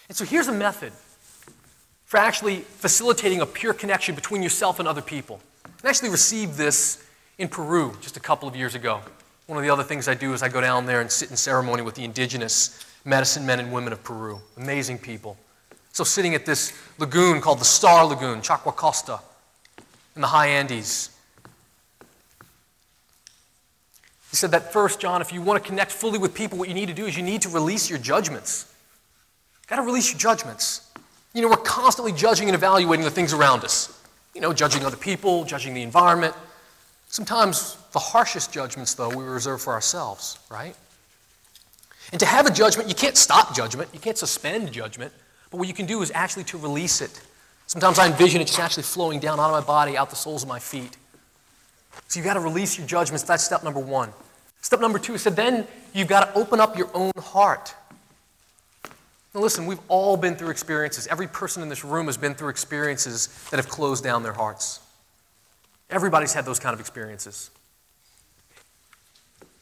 And so here's a method for actually facilitating a pure connection between yourself and other people. I actually received this in Peru just a couple of years ago. One of the other things I do is I go down there and sit in ceremony with the indigenous medicine men and women of Peru. Amazing people. So sitting at this lagoon called the Star Lagoon, Chacoacosta, in the high Andes. He said that first, John, if you want to connect fully with people, what you need to do is you need to release your judgments. You've got to release your judgments. You know, we're constantly judging and evaluating the things around us. You know, judging other people, judging the environment. Sometimes the harshest judgments, though, we reserve for ourselves, right? And to have a judgment, you can't stop judgment. You can't suspend judgment. But what you can do is actually to release it. Sometimes I envision it just actually flowing down out of my body, out the soles of my feet. So you've got to release your judgments. That's step number one. Step number two, he said, then you've got to open up your own heart. Now listen, we've all been through experiences. Every person in this room has been through experiences that have closed down their hearts. Everybody's had those kind of experiences.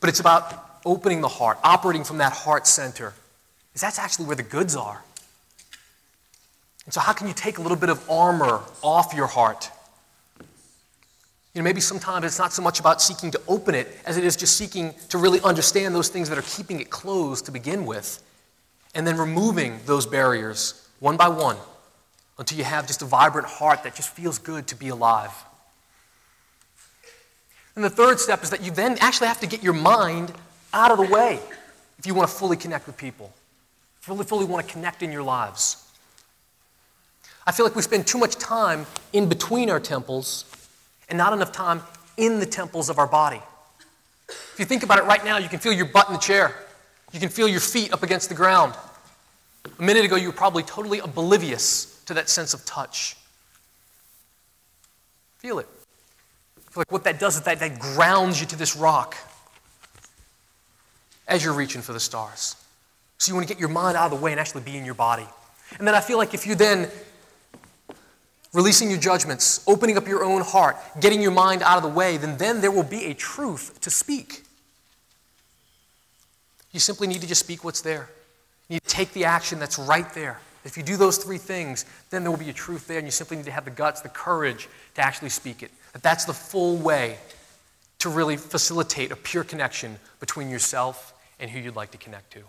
But it's about opening the heart, operating from that heart center. Because that's actually where the goods are. And so how can you take a little bit of armor off your heart? You know, maybe sometimes it's not so much about seeking to open it as it is just seeking to really understand those things that are keeping it closed to begin with, and then removing those barriers one by one until you have just a vibrant heart that just feels good to be alive. And the third step is that you then actually have to get your mind out of the way if you want to fully connect with people, if you really fully want to connect in your lives. I feel like we spend too much time in between our temples and not enough time in the temples of our body. If you think about it right now, you can feel your butt in the chair. You can feel your feet up against the ground. A minute ago, you were probably totally oblivious to that sense of touch. Feel it. I feel like what that does is that grounds you to this rock as you're reaching for the stars. So you want to get your mind out of the way and actually be in your body. And then I feel like if you then releasing your judgments, opening up your own heart, getting your mind out of the way, then there will be a truth to speak. You simply need to just speak what's there. You need to take the action that's right there. If you do those three things, then there will be a truth there, and you simply need to have the guts, the courage to actually speak it. That's the full way to really facilitate a pure connection between yourself and who you'd like to connect to.